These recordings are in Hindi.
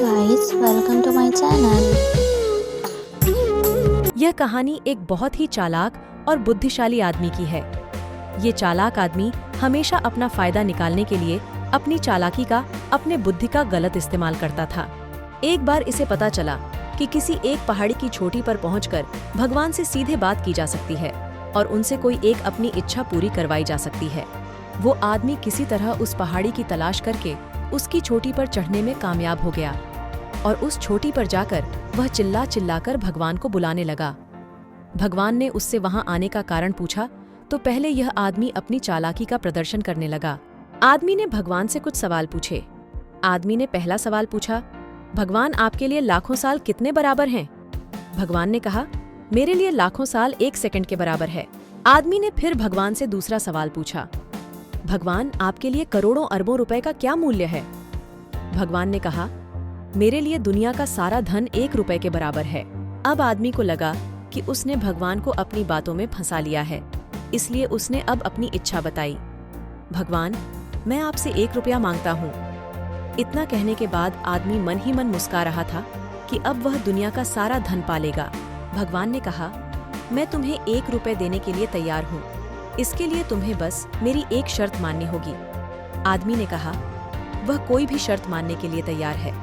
guys, welcome to my channel. यह कहानी एक बहुत ही चालाक और बुद्धिशाली आदमी की है। ये चालाक आदमी हमेशा अपना फायदा निकालने के लिए अपनी चालाकी का, अपने बुद्धि का गलत इस्तेमाल करता था। एक बार इसे पता चला कि किसी एक पहाड़ी की चोटी पर पहुंचकर भगवान से सीधे बात की जा सकती है और उनसे कोई एक अपनी इच्छा पूरी करवाई जा सकती है। वो आदमी किसी तरह उस पहाड़ी की तलाश करके उसकी चोटी पर चढ़ने में कामयाब हो गया और उस चोटी पर जाकर वह चिल्ला चिल्लाकर भगवान को बुलाने लगा। भगवान ने उससे वहां आने का कारण पूछा तो पहले यह आदमी अपनी चालाकी का प्रदर्शन करने लगा। आदमी ने भगवान से कुछ सवाल पूछे। आदमी ने पहला सवाल पूछा, भगवान आपके लिए लाखों साल कितने बराबर हैं? भगवान ने कहा, मेरे लिए लाखों साल 1 सेकंड के बराबर है। आदमी ने फिर भगवान से दूसरा सवाल पूछा, भगवान आपके लिए करोड़ों अरबों रुपए का क्या मूल्य है? भगवान ने कहा, मेरे लिए दुनिया का सारा धन 1 रुपए के बराबर है। अब आदमी को लगा कि उसने भगवान को अपनी बातों में फंसा लिया है, इसलिए उसने अब अपनी इच्छा बताई। भगवान, मैं आपसे 1 रुपया मांगता हूँ। इतना कहने के बाद आदमी मन ही मन मुस्कुरा रहा था कि अब वह दुनिया का सारा धन पालेगा। भगवान ने कहा, मैं तुम्हें 1 रुपए देने के लिए तैयार हूँ। इसके लिए तुम्हें बस मेरी एक शर्त माननी होगी। आदमी ने कहा, वह कोई भी शर्त मानने के लिए तैयार है।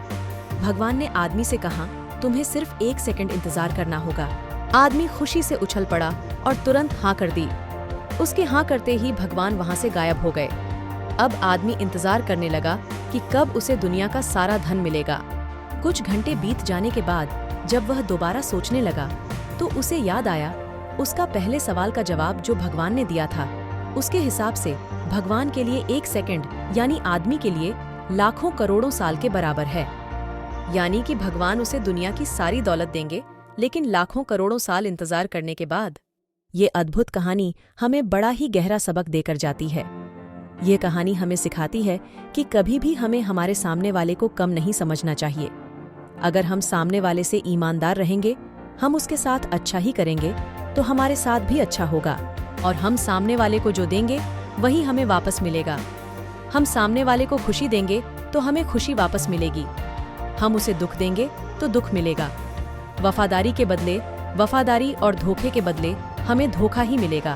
भगवान ने आदमी से कहा, तुम्हें सिर्फ 1 सेकंड इंतजार करना होगा। आदमी खुशी से उछल पड़ा और तुरंत हाँ कर दी। उसके हाँ करते ही भगवान वहां से गायब हो गए। अब आदमी इंतजार करने लगा कि कब उसे दुनिया का सारा धन मिलेगा। कुछ घंटे बीत जाने के बाद जब वह दोबारा सोचने लगा तो उसे याद आया उसका पहले सवाल का जवाब जो भगवान ने दिया था। उसके हिसाब से भगवान के लिए 1 सेकंड यानी आदमी के लिए लाखों करोड़ों साल के बराबर है। यानी कि भगवान उसे दुनिया की सारी दौलत देंगे, लेकिन लाखों करोड़ों साल इंतजार करने के बाद। ये अद्भुत कहानी हमें बड़ा ही गहरा सबक देकर जाती है। ये कहानी हमें सिखाती है कि कभी भी हमें हमारे सामने वाले को कम नहीं समझना चाहिए। अगर हम सामने वाले से ईमानदार रहेंगे, हम उसके साथ अच्छा ही करेंगे तो हमारे साथ भी अच्छा होगा, और हम सामने वाले को जो देंगे वही हमें वापस मिलेगा। हम सामने वाले को खुशी देंगे तो हमें खुशी वापस मिलेगी। हम उसे दुख देंगे तो दुख मिलेगा। वफादारी के बदले वफादारी और धोखे के बदले हमें धोखा ही मिलेगा।